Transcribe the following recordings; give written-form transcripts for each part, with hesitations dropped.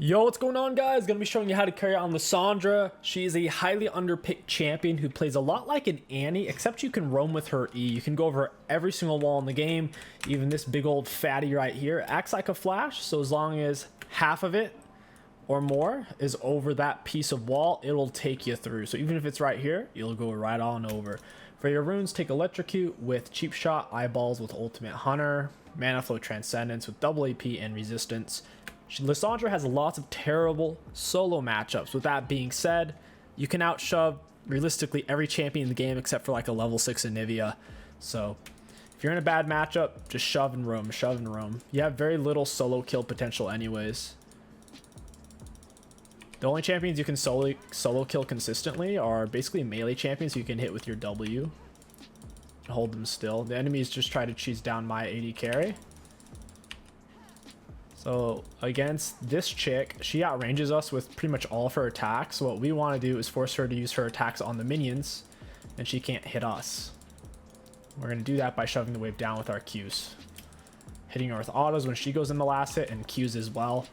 Yo, what's going on, guys? Gonna be showing you how to carry on Lissandra. She is a highly underpicked champion who plays a lot like an Annie, except you can roam with her E. You can go over every single wall in the game. Even this big old fatty right here acts like a flash, so as long as half of it or more is over that piece of wall, it will take you through. So even if it's right here, you'll go right on over. For your runes, take Electrocute with Cheap Shot, Eyeballs with Ultimate Hunter, Mana Flow Transcendence with double AP and Resistance. Lissandra has lots of terrible solo matchups. With that being said, you can outshove realistically every champion in the game except for like a level 6 Anivia. So if you're in a bad matchup, just shove and roam, shove and roam. You have very little solo kill potential anyways. The only champions you can solo kill consistently are basically melee champions who you can hit with your W and hold them still. The enemies just try to cheese down my AD carry. So against this chick, she outranges us with pretty much all of her attacks. So what we want to do is force her to use her attacks on the minions, and she can't hit us. We're going to do that by shoving the wave down with our Qs. Hitting her with autos when she goes in the last hit, and Qs as well.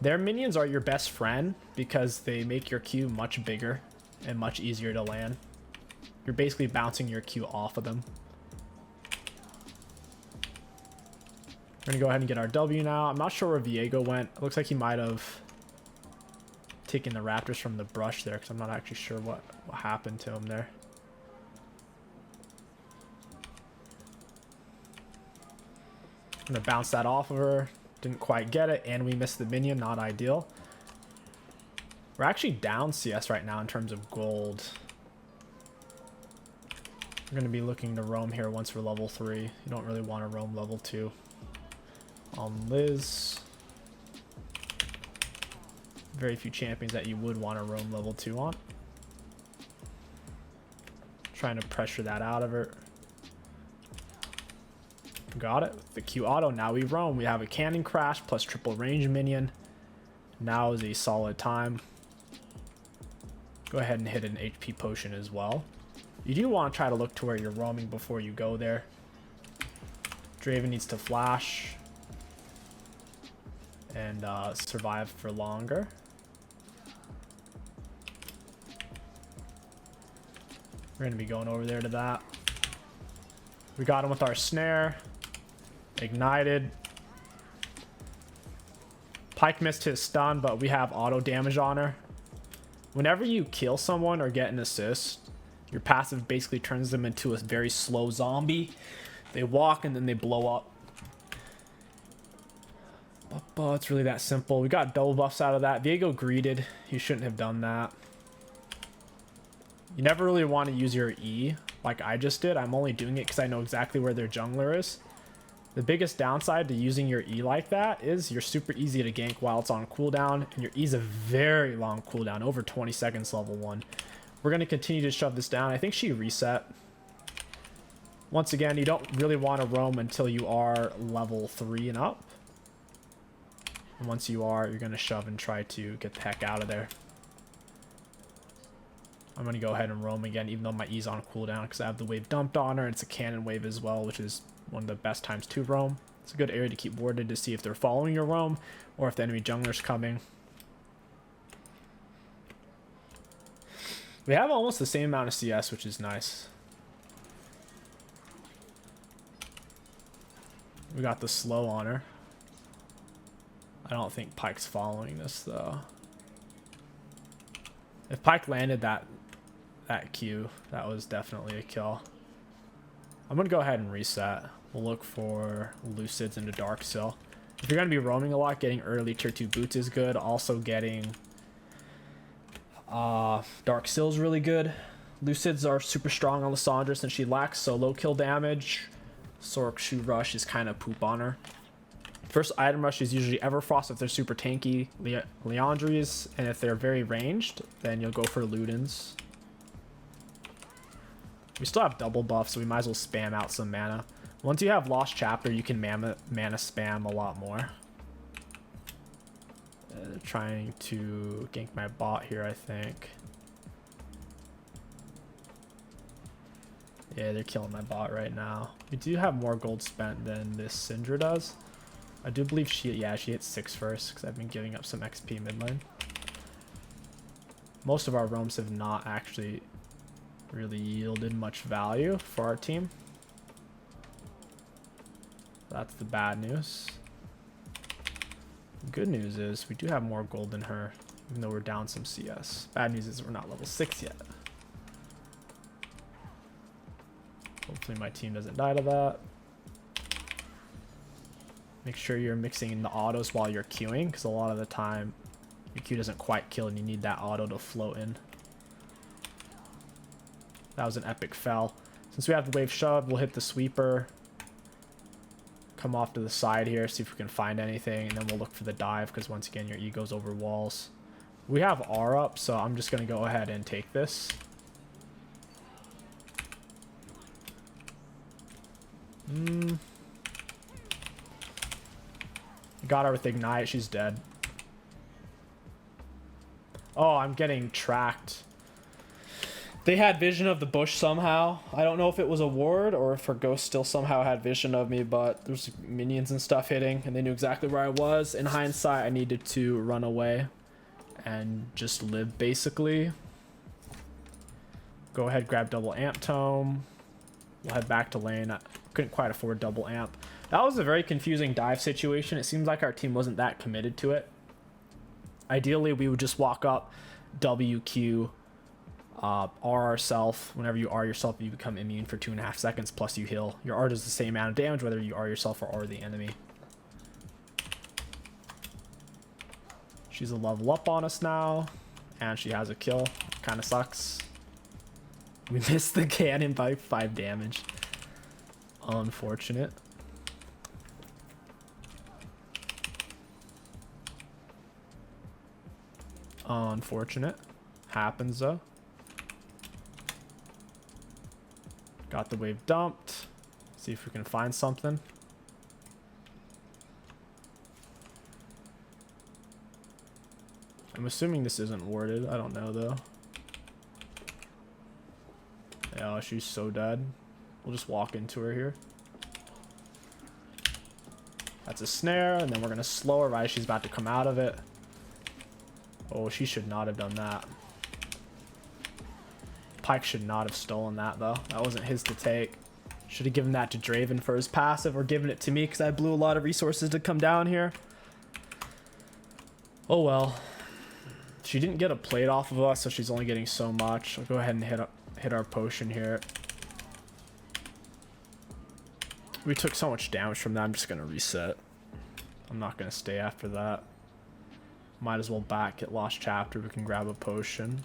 Their minions are your best friend because they make your Q much bigger and much easier to land. You're basically bouncing your Q off of them. We're gonna go ahead and get our W now. I'm not sure where Viego went. It looks like he might have taken the Raptors from the brush there because I'm not actually sure what happened to him there. I'm gonna bounce that off of her. Didn't quite get it, and we missed the minion. Not ideal. We're actually down CS right now in terms of gold. We're gonna be looking to roam here once we're level 3. You don't really want to roam level 2. On Liz, very few champions that you would want to roam level 2 on. Trying to pressure that out of her. Got it. The Q auto. Now we roam. We have a cannon crash plus triple range minion. Now is a solid time. Go ahead and hit an HP potion as well. You do want to try to look to where you're roaming before you go there. Draven needs to flash and survive for longer. We're going to be going over there to that. We got him with our snare. Ignited. Pyke missed his stun, but we have auto damage on her. Whenever you kill someone or get an assist, your passive basically turns them into a very slow zombie. They walk and then they blow up. But it's really that simple. We got double buffs out of that. Viego greeted. You shouldn't have done that. You never really want to use your E like I just did. I'm only doing it because I know exactly where their jungler is. The biggest downside to using your E like that is you're super easy to gank while it's on cooldown, and your E is a very long cooldown, over 20 seconds level 1. We're going to continue to shove this down. I think she reset. Once again, you don't really want to roam until you are level 3 and up. And once you are, you're going to shove and try to get the heck out of there. I'm going to go ahead and roam again, even though my E's on cooldown, because I have the wave dumped on her. It's a cannon wave as well, which is one of the best times to roam. It's a good area to keep warded to see if they're following your roam or if the enemy jungler's coming. We have almost the same amount of CS, which is nice. We got the slow on her. I don't think Pyke's following this though. If Pyke landed that Q, that was definitely a kill. I'm gonna go ahead and reset. We'll look for Lucids into Dark Sill. If you're gonna be roaming a lot, getting early tier 2 boots is good. Also getting Dark Sill is really good. Lucids are super strong on Lissandra since she lacks solo kill damage. Sork Shoe Rush is kind of poop on her. First item rush is usually Everfrost if they're super tanky, Liandry's, and if they're very ranged, then you'll go for Ludens. We still have double buff, so we might as well spam out some mana. Once you have Lost Chapter, you can mana spam a lot more. Trying to gank my bot here, I think. Yeah, they're killing my bot right now. We do have more gold spent than this Syndra does. I do believe she hit 6 first because I've been giving up some XP mid lane. Most of our roams have not actually really yielded much value for our team. That's the bad news. Good news is we do have more gold than her, even though we're down some CS. Bad news is we're not level 6 yet. Hopefully my team doesn't die to that. Make sure you're mixing in the autos while you're queuing, because a lot of the time your queue doesn't quite kill and you need that auto to float in. That was an epic fell. Since we have the wave shove, we'll hit the sweeper. Come off to the side here, see if we can find anything, and then we'll look for the dive, because once again your E goes over walls. We have R up, so I'm just going to go ahead and take this. Got her with Ignite. She's dead. Oh, I'm getting tracked. They had vision of the bush somehow. I don't know if it was a ward or if her ghost still somehow had vision of me, but there's minions and stuff hitting, and they knew exactly where I was. In hindsight, I needed to run away and just live, basically. Go ahead, grab double amp tome. We'll head back to lane. I couldn't quite afford double amp. That was a very confusing dive situation. It seems like our team wasn't that committed to it. Ideally, we would just walk up, WQ, R ourself. Whenever you R yourself, you become immune for 2.5 seconds, plus you heal. Your R does the same amount of damage whether you R yourself or R the enemy. She's a level up on us now, and she has a kill. Kind of sucks. We missed the cannon by 5 damage. Unfortunate. Unfortunate. Happens though. Got the wave dumped. See if we can find something. I'm assuming this isn't warded. I don't know though. Yeah, she's so dead. We'll just walk into her here. That's a snare, and then we're gonna slow her right as she's about to come out of it. Oh, she should not have done that. Pyke should not have stolen that though. That wasn't his to take. Should have given that to Draven for his passive, or given it to me because I blew a lot of resources to come down here. Oh well. She didn't get a plate off of us, so she's only getting so much. I'll go ahead and hit our potion here. We took so much damage from that, I'm just going to reset. I'm not going to stay after that. Might as well back at Lost Chapter. We can grab a potion.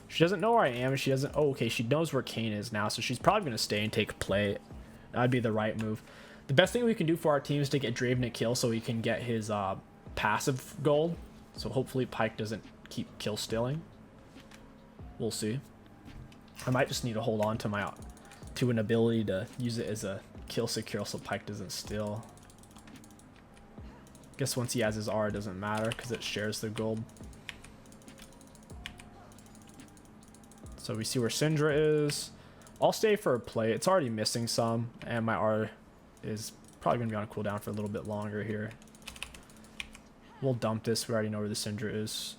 She doesn't know where I am, and she doesn't... Oh, okay, she knows where Kane is now, so she's probably going to stay and take a plate. That'd be the right move. The best thing we can do for our team is to get Draven a kill so he can get his passive gold. So hopefully Pyke doesn't keep kill stealing. We'll see. I might just need to hold on to an ability to use it as a kill secure so Pyke doesn't steal. Guess once he has his R, it doesn't matter because it shares the gold. So we see where Syndra is. I'll stay for a play. It's already missing some, and my R is probably going to be on cooldown for a little bit longer here. We'll dump this. We already know where the Syndra is.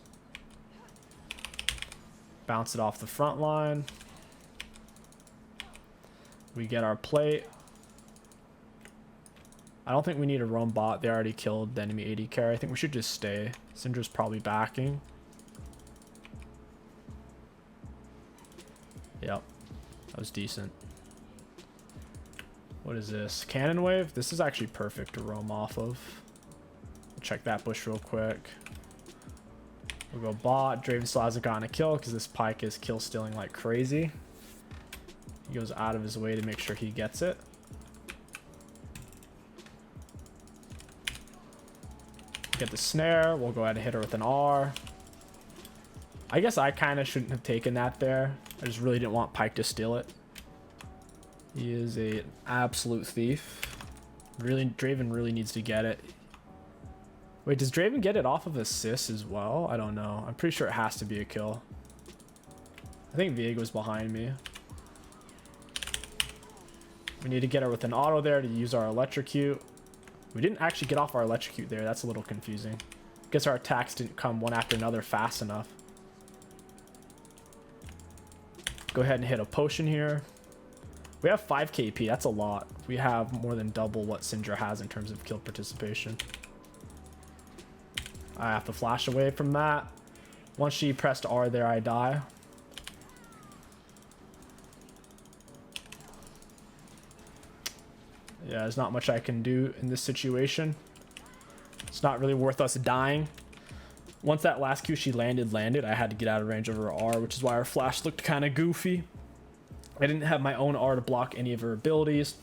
Bounce it off the front line. We get our plate. I don't think we need a roam bot. They already killed the enemy AD carry. I think we should just stay. Syndra's probably backing. Yep. That was decent. What is this? Cannon wave? This is actually perfect to roam off of. Check that bush real quick. We'll go bot. Draven still hasn't gotten a kill because this Pyke is kill stealing like crazy. He goes out of his way to make sure he gets it. Get the snare. We'll go ahead and hit her with an R. I guess I kind of shouldn't have taken that there. I just really didn't want Pyke to steal it. He is an absolute thief. Draven really needs to get it. Wait, does Draven get it off of assist as well? I don't know. I'm pretty sure it has to be a kill. I think Viego's behind me. We need to get her with an auto there to use our electrocute. We didn't actually get off our electrocute there. That's a little confusing. Guess our attacks didn't come one after another fast enough. Go ahead and hit a potion here. We have 5 KP. That's a lot. We have more than double what Syndra has in terms of kill participation. I have to flash away from that. Once she pressed R there, I die. Yeah, there's not much I can do in this situation. It's not really worth us dying. Once that last Q she landed, I had to get out of range of her R, which is why our flash looked kind of goofy. I didn't have my own R to block any of her abilities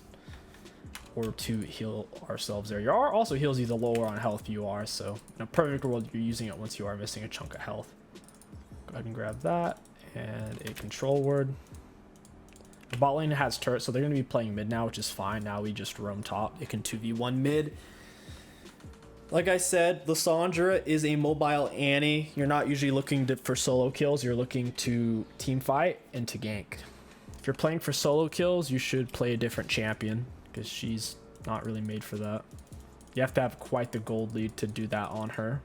or to heal ourselves there. Your R also heals you the lower on health you are, so in a perfect world, you're using it once you are missing a chunk of health. Go ahead and grab that and a control word. The bot lane has turret, so they're going to be playing mid now, which is fine. Now we just roam top. It can 2v1 mid. Like I said, Lissandra is a mobile Annie. You're not usually looking for solo kills. You're looking to team fight and to gank. If you're playing for solo kills, you should play a different champion because she's not really made for that. You have to have quite the gold lead to do that on her.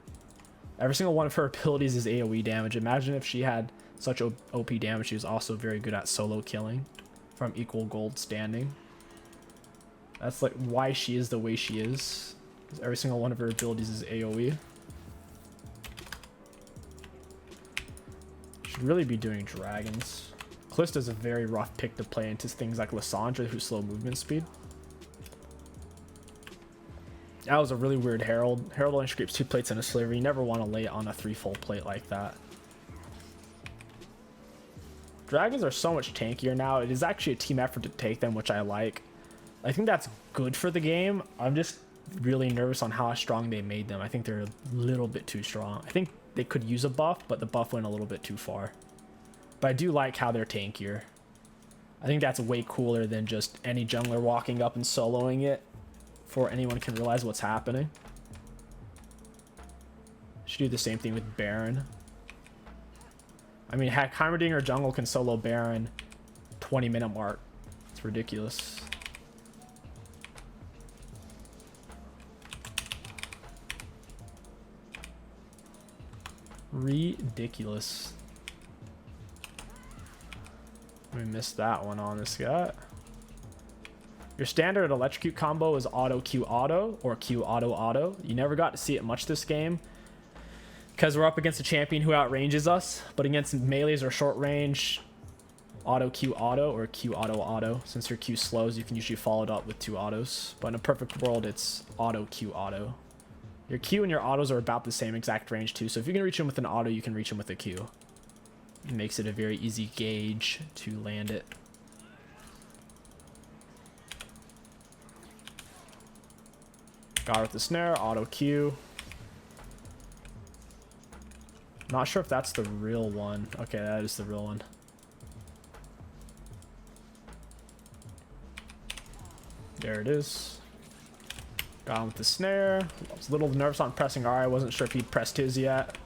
Every single one of her abilities is AoE damage. Imagine if she had such OP damage. She was also very good at solo killing from equal gold standing. That's like why she is the way she is. Every single one of her abilities is AoE. Should really be doing dragons. Callista's a very rough pick to play into things like Lissandra, who's slow movement speed. That was a really weird Herald. Herald only scrapes 2 plates and a sliver. You never want to lay it on a 3 full plate like that. Dragons are so much tankier now. It is actually a team effort to take them, which I like. I think that's good for the game. I'm just really nervous on how strong they made them. I think they're a little bit too strong. I think they could use a buff, but the buff went a little bit too far. But I do like how they're tankier. I think that's way cooler than just any jungler walking up and soloing it before anyone can realize what's happening. Should do the same thing with Baron. I mean, heck, Heimerdinger jungle can solo Baron 20-minute mark. It's ridiculous. Ridiculous. We missed that one on this guy. Your standard electrocute combo is auto Q auto or Q auto auto. You never got to see it much this game because we're up against a champion who outranges us, but against melees or short range, auto Q auto or Q auto auto. Since your Q slows, you can usually follow it up with 2 autos, but in a perfect world, it's auto Q auto. Your Q and your autos are about the same exact range too, so if you can reach him with an auto, you can reach him with a Q. It makes it a very easy gauge to land it. Got her with the snare, auto Q. Not sure if that's the real one. Okay, that is the real one. There it is. Got him with the snare. I was a little nervous on pressing R. I wasn't sure if he'd pressed his yet.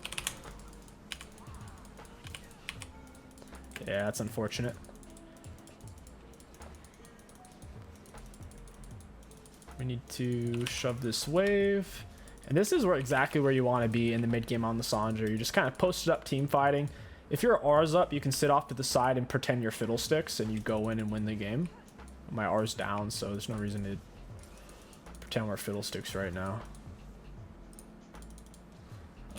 Yeah, that's unfortunate. We need to shove this wave. And this is exactly where you want to be in the mid game on the Lissandra. You're just kind of posted up team fighting. If your R's up, you can sit off to the side and pretend you're fiddlesticks and you go in and win the game. My R's down, so there's no reason to pretend we're fiddlesticks right now.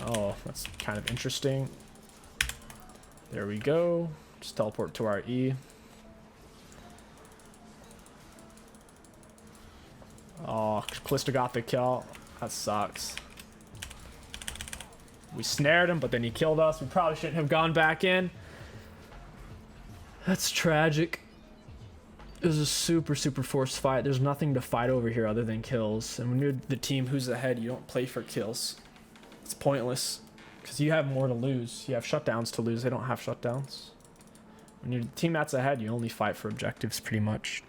Oh, that's kind of interesting. There we go. Just teleport to our E. Oh, Callista got the kill. That sucks. We snared him, but then he killed us. We probably shouldn't have gone back in. That's tragic. It was a super forced fight. There's nothing to fight over here other than kills. And when you're the team who's ahead, you don't play for kills. It's pointless. Because you have more to lose. You have shutdowns to lose. They don't have shutdowns. When you're the team that's ahead, you only fight for objectives pretty much.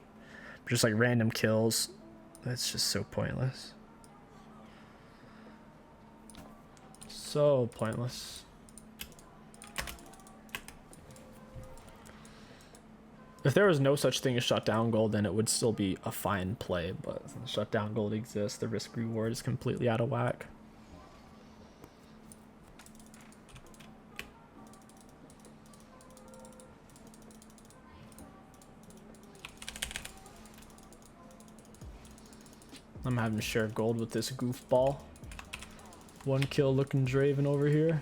Just like random kills. That's just so pointless. So pointless. If there was no such thing as shutdown gold, then it would still be a fine play. But since shutdown gold exists, the risk reward is completely out of whack. I'm having to share gold with this goofball. 1 kill looking Draven over here.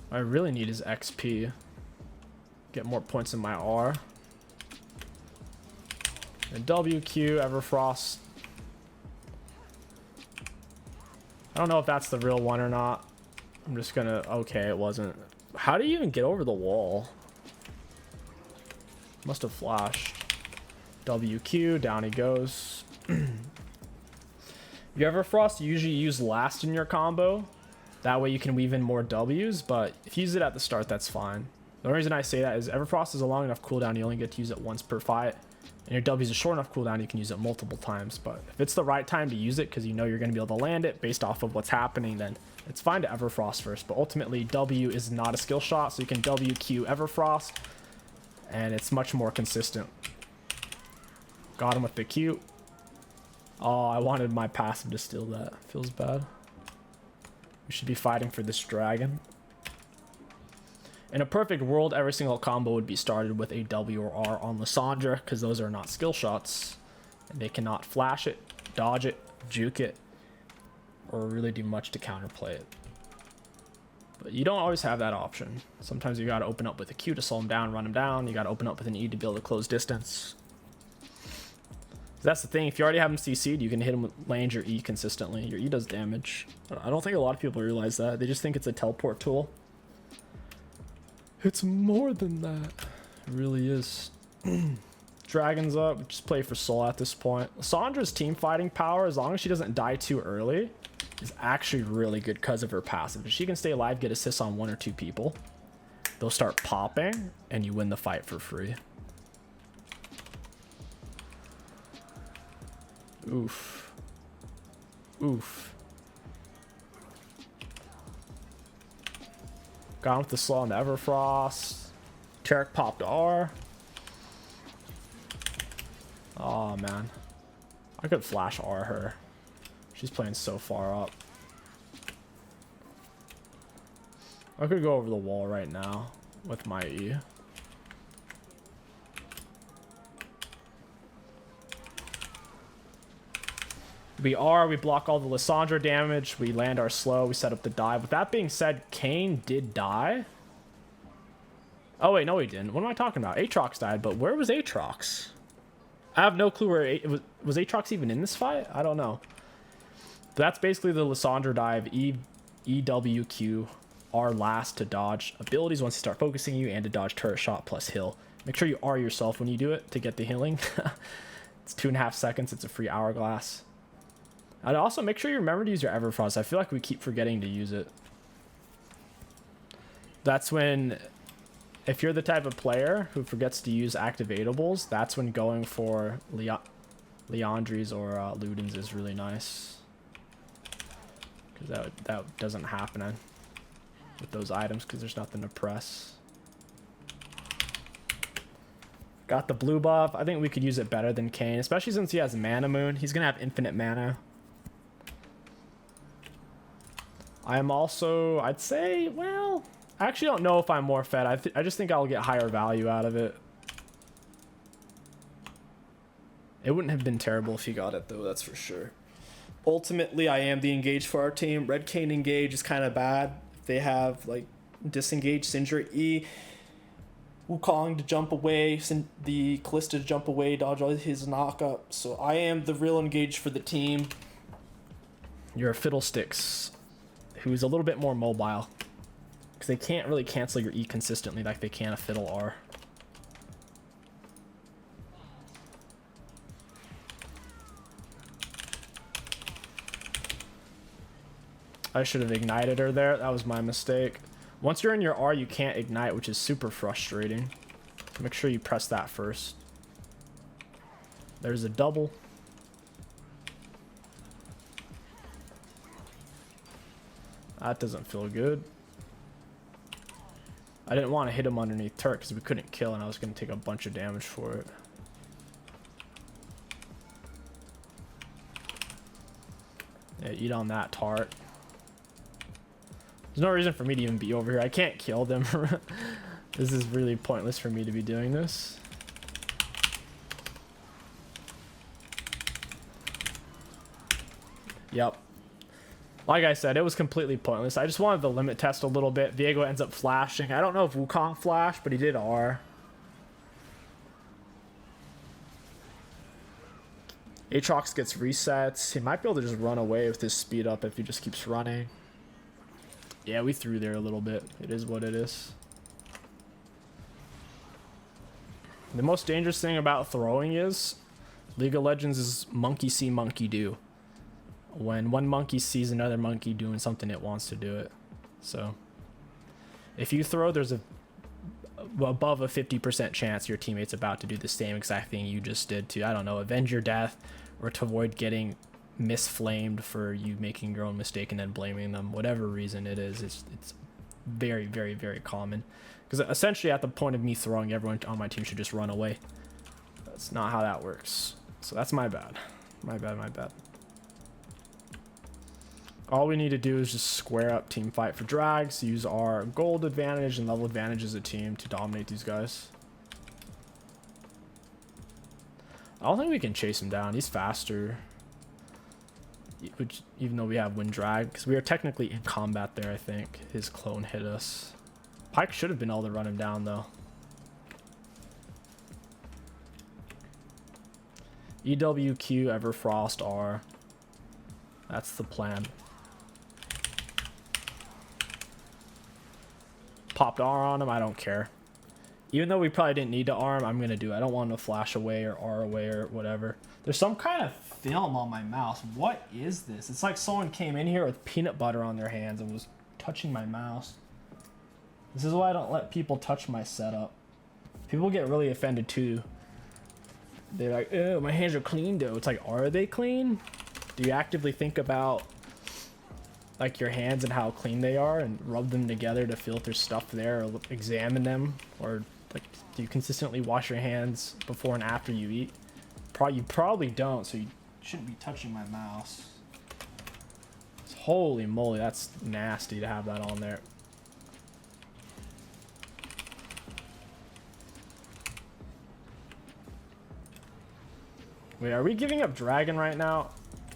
What I really need is XP. Get more points in my R. And WQ, Everfrost. I don't know if that's the real one or not. I'm just gonna... Okay, it wasn't. How do you even get over the wall? Must have flashed. WQ, down he goes. You Everfrost, you usually use last in your combo. That way you can weave in more Ws, but if you use it at the start, that's fine. The only reason I say that is Everfrost is a long enough cooldown, you only get to use it once per fight. And your W is a short enough cooldown, you can use it multiple times. But if it's the right time to use it, because you know you're going to be able to land it based off of what's happening, then it's fine to Everfrost first. But ultimately, W is not a skill shot, so you can WQ Everfrost. And it's much more consistent. Got him with the Q. Oh, I wanted my passive to steal that. Feels bad. We should be fighting for this dragon. In a perfect world, every single combo would be started with a W or R on Lissandra, because those are not skill shots. And they cannot flash it, dodge it, juke it, or really do much to counterplay it. But you don't always have that option. Sometimes you gotta open up with a Q to slow him down, run him down. You gotta open up with an E to be able to close distance. That's the thing. If you already have him CC'd, you can hit him with land your E consistently. Your E does damage. I don't think a lot of people realize that. They just think it's a teleport tool. It's more than that. It really is. Dragon's up. Just play for soul at this point. Lissandra's team fighting power, as long as she doesn't die too early, is actually really good because of her passive. If she can stay alive, get assists on 1 or 2 people, they'll start popping, and you win the fight for free. Oof. Oof. Got him with the slow on the Everfrost. Tarek popped R. Oh, man. I could flash R her. She's playing so far up. I could go over the wall right now with my E. We block all the Lissandra damage, we land our slow, we set up the dive. With that being said, Kane did die. Oh wait, no he didn't. What am I talking about? Aatrox died, but where was Aatrox? I have no clue where was Aatrox even in this fight? I don't know. But that's basically the Lissandra dive. EWQ R last to dodge abilities once you start focusing you, and to dodge turret shot plus heal. Make sure you R yourself when you do it to get the healing. It's 2.5 seconds. It's a free hourglass. I'd also make sure you remember to use your Everfrost. I feel like we keep forgetting to use it. That's when, if you're the type of player who forgets to use activatables, that's when going for Leandries or Ludens is really nice. Because that doesn't happen with those items, because there's nothing to press. Got the blue buff. I think we could use it better than Kane, especially since he has Mana Moon. He's going to have infinite mana. I am also, I'd say, well, I actually don't know if I'm more fed. I just think I'll get higher value out of it. It wouldn't have been terrible if he got it, though, that's for sure. Ultimately, I am the engage for our team. Red Kane engage is kind of bad. If they have, like, disengage, Syndra E, Wukong to jump away, the Callista to jump away, dodge all his knockup. So I am the real engage for the team. You're a Fiddlesticks, who's a little bit more mobile, because they can't really cancel your E consistently like they can a Fiddle R. I should have ignited her there. That was my mistake. Once you're in your R, you can't ignite, which is super frustrating. So make sure you press that first. There's a double. That doesn't feel good. I didn't want to hit him underneath turret because we couldn't kill, and I was going to take a bunch of damage for it. Yeah, eat on that tart. There's no reason for me to even be over here. I can't kill them. This is really pointless for me to be doing this. Yep. Like I said, it was completely pointless. I just wanted the limit test a little bit. Viego ends up flashing. I don't know if Wukong flashed, but he did R. Aatrox gets resets. He might be able to just run away with his speed up if he just keeps running. Yeah, we threw there a little bit. It is what it is. The most dangerous thing about throwing is League of Legends is monkey see, monkey do. When one monkey sees another monkey doing something, it wants to do it. So if you throw, there's above a 50% chance your teammate's about to do the same exact thing you just did to, I don't know, avenge your death or to avoid getting misflamed for you making your own mistake and then blaming them. Whatever reason it is, it's very, very, very common. Because essentially at the point of me throwing, everyone on my team should just run away. That's not how that works. So that's my bad. My bad, my bad. All we need to do is just square up team fight for drags, use our gold advantage and level advantage as a team to dominate these guys. I don't think we can chase him down. He's faster. Which, even though we have wind drag, because we are technically in combat there, I think. His clone hit us. Pyke should have been able to run him down, though. EWQ, Everfrost, R. That's the plan. Popped R on him, I don't care. Even though we probably didn't need to arm, I'm gonna do it. I don't want him to flash away or R away or whatever. There's some kind of film on my mouse. What is this? It's like someone came in here with peanut butter on their hands and was touching my mouse. This is why I don't let people touch my setup. People get really offended too. They're like, oh, my hands are clean though. It's like, are they clean? Do you actively think about like your hands and how clean they are and rub them together to filter stuff there, or examine them, or like do you consistently wash your hands before and after you eat? You probably don't, so you shouldn't be touching my mouse. Holy moly, that's nasty to have that on there. Wait, are we giving up dragon right now?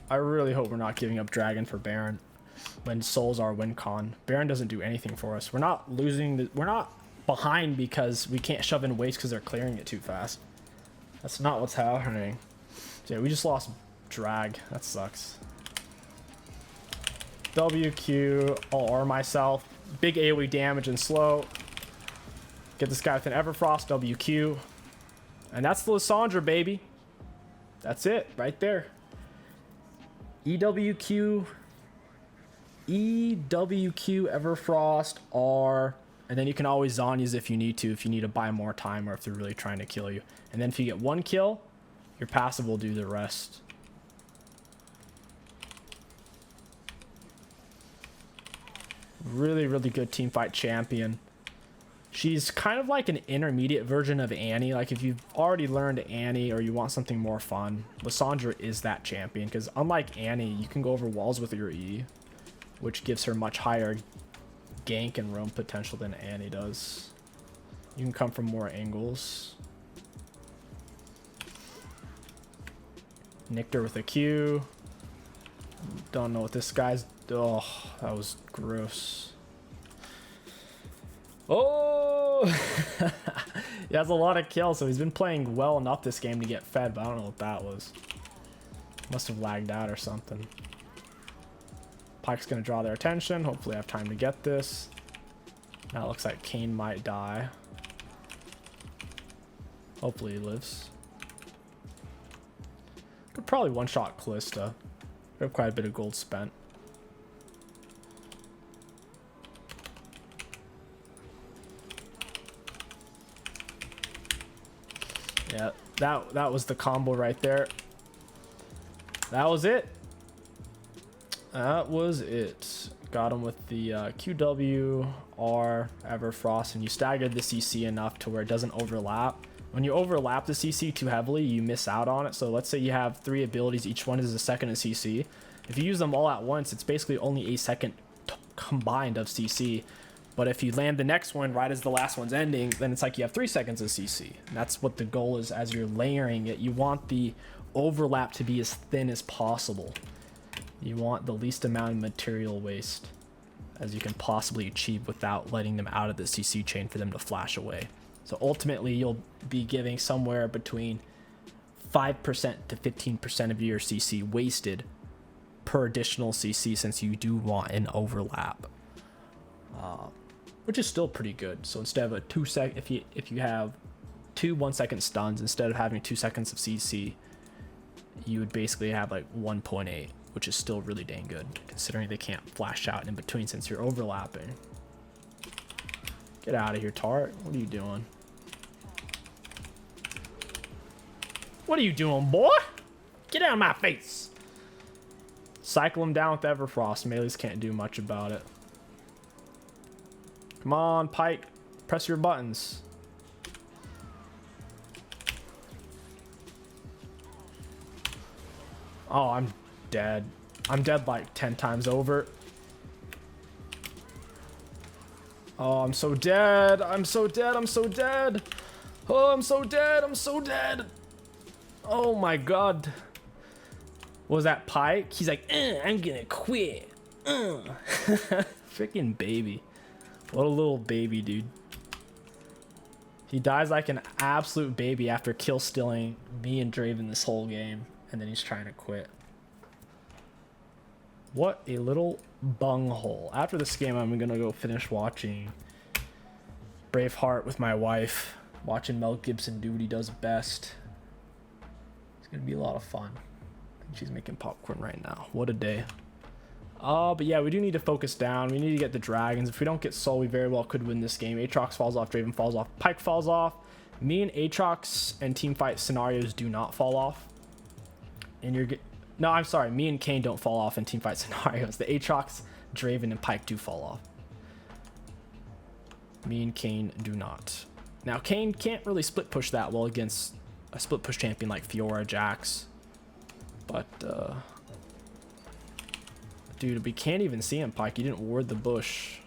I really hope we're not giving up dragon for Baron when souls are win con. Baron doesn't do anything for us. We're not losing, we're not behind because we can't shove in waste because they're clearing it too fast. That's not what's happening. So yeah, we just lost drag. That sucks. WQ, I'll R myself. Big AoE damage and slow. Get this guy with an Everfrost, WQ. And that's the Lissandra, baby. That's it, right there. EWQ, Everfrost, R, and then you can always Zhonya's if you need to buy more time or if they're really trying to kill you. And then if you get one kill, your passive will do the rest. Really, really good teamfight champion. She's kind of like an intermediate version of Annie. Like if you've already learned Annie or you want something more fun, Lissandra is that champion. Because unlike Annie, you can go over walls with your E, which gives her much higher gank and roam potential than Annie does. You can come from more angles. Nicked her with a Q. Don't know what this guy's... Oh, that was gross. Oh! He has a lot of kills, so he's been playing well enough this game to get fed, but I don't know what that was. Must have lagged out or something. Pyke's gonna draw their attention. Hopefully I have time to get this. Now it looks like 𝐒𝐿 might die. Hopefully he lives. Could probably one-shot 𝐒𝐿ista. We have quite a bit of gold spent. Yeah, that was the combo right there. That was it. That was it. got him with the QW, R, Everfrost, and you staggered the CC enough to where it doesn't overlap. When you overlap the CC too heavily, you miss out on it. So let's say you have 3 abilities, each one is a second of CC. If you use them all at once, it's basically only a second combined of CC. But if you land the next one right as the last one's ending, then it's like you have 3 seconds of CC. And that's what the goal is as you're layering it. You want the overlap to be as thin as possible. You want the least amount of material waste as you can possibly achieve without letting them out of the CC chain for them to flash away. So ultimately, you'll be giving somewhere between 5% to 15% of your CC wasted per additional CC, since you do want an overlap, which is still pretty good. So instead of a 2 sec, if you have 2 1-second stuns, instead of having 2 seconds of CC, you would basically have like 1.8, which is still really dang good considering they can't flash out in between since you're overlapping. Get out of here, Tart. What are you doing? What are you doing, boy? Get out of my face. Cycle him down with Everfrost. Melees can't do much about it. Come on, Pyke. Press your buttons. Oh, I'm dead. I'm dead like 10 times over. Oh, I'm so dead. I'm so dead. I'm so dead. Oh, I'm so dead. I'm so dead. Oh my god. What was that, Pyke? He's like, I'm gonna quit. Freaking baby. What a little baby, dude. He dies like an absolute baby after kill stealing me and Draven this whole game. And then he's trying to quit. What a little bunghole. After this game, I'm gonna go finish watching Braveheart with my wife. Watching Mel Gibson do what he does best. It's gonna be a lot of fun. She's making popcorn right now. What a day. But yeah, we do need to focus down. We need to get the dragons. If we don't get Soul, we very well could win this game. Aatrox falls off, Draven falls off, Pyke falls off. Me and Aatrox and teamfight scenarios do not fall off. And you're no, I'm sorry. Me and Kayn don't fall off in teamfight scenarios. The Aatrox, Draven, and Pyke do fall off. Me and Kayn do not. Now, Kayn can't really split push that well against a split push champion like Fiora, Jax. But, dude, we can't even see him, Pyke. You didn't ward the bush.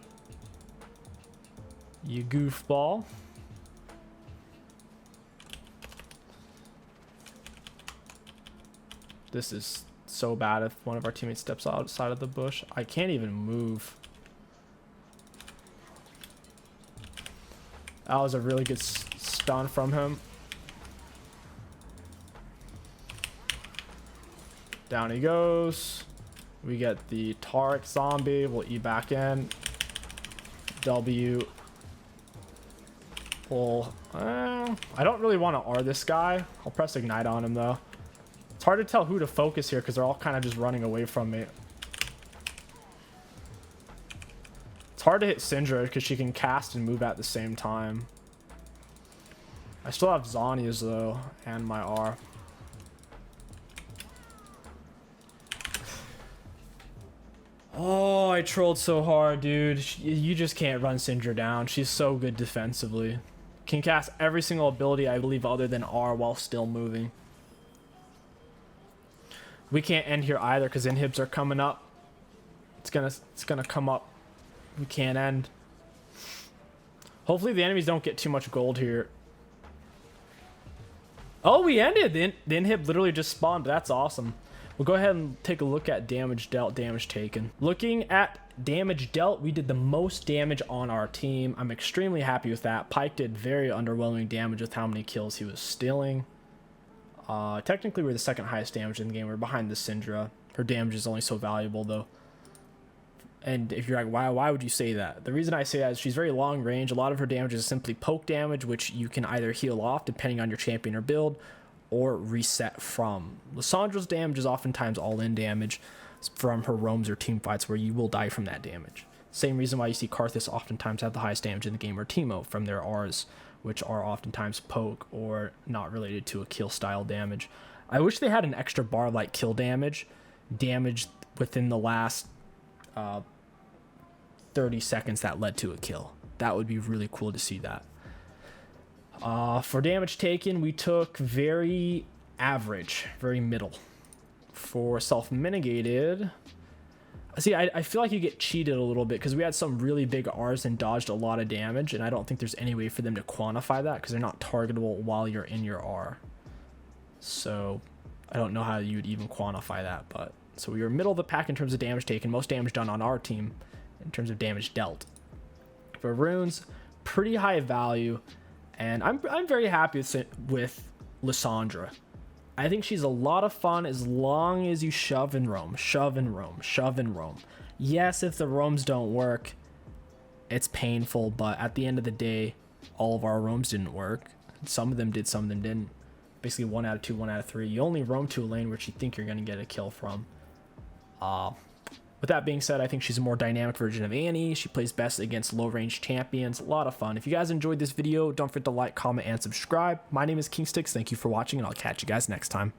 You goofball. This is so bad if one of our teammates steps outside of the bush. I can't even move. That was a really good stun from him. Down he goes. We get the Taric zombie. We'll E back in. W. Well, I don't really want to R this guy. I'll press Ignite on him though. It's hard to tell who to focus here because they're all kind of just running away from me. It's hard to hit Syndra because she can cast and move at the same time. I still have Zhonya's though, and my R. Oh, I trolled so hard, dude. You just can't run Syndra down. She's so good defensively. Can cast every single ability, I believe, other than R while still moving. We can't end here either because inhibs are coming up. It's gonna come up. We can't end. Hopefully the enemies don't get too much gold here. Oh, we ended. The inhib literally just spawned. That's awesome. We'll go ahead and take a look at damage dealt, damage taken. Looking at damage dealt, we did the most damage on our team. I'm extremely happy with that. Pyke did very underwhelming damage with how many kills he was stealing. Technically, we're the second highest damage in the game. We're behind the Syndra. Her damage is only so valuable, though. And if you're like, why would you say that? The reason I say that is she's very long range. A lot of her damage is simply poke damage, which you can either heal off, depending on your champion or build, or reset from. Lissandra's damage is oftentimes all-in damage from her roams or team fights, where you will die from that damage. Same reason why you see Karthus oftentimes have the highest damage in the game, or Teemo from their Rs, which are oftentimes poke or not related to a kill style damage. I wish they had an extra bar like kill damage within the last 30 seconds that led to a kill. That would be really cool to see that. For damage taken, we took very average, very middle. For self-mitigated, see, I feel like you get cheated a little bit because we had some really big R's and dodged a lot of damage, and I don't think there's any way for them to quantify that because they're not targetable while you're in your R. So I don't know how you'd even quantify that, but so we were middle of the pack in terms of damage taken, most damage done on our team in terms of damage dealt. For runes, pretty high value, and I'm very happy with Lissandra. I think she's a lot of fun as long as you shove and roam, shove and roam, shove and roam. Yes, if the roams don't work, it's painful, but at the end of the day, all of our roams didn't work. Some of them did, some of them didn't. Basically 1 out of 2, 1 out of 3. You only roam to a lane which you think you're going to get a kill from. With that being said, I think she's a more dynamic version of Annie. She plays best against low-range champions. A lot of fun. If you guys enjoyed this video, don't forget to like, comment, and subscribe. My name is 𝐒𝐋𝐒. Thank you for watching, and I'll catch you guys next time.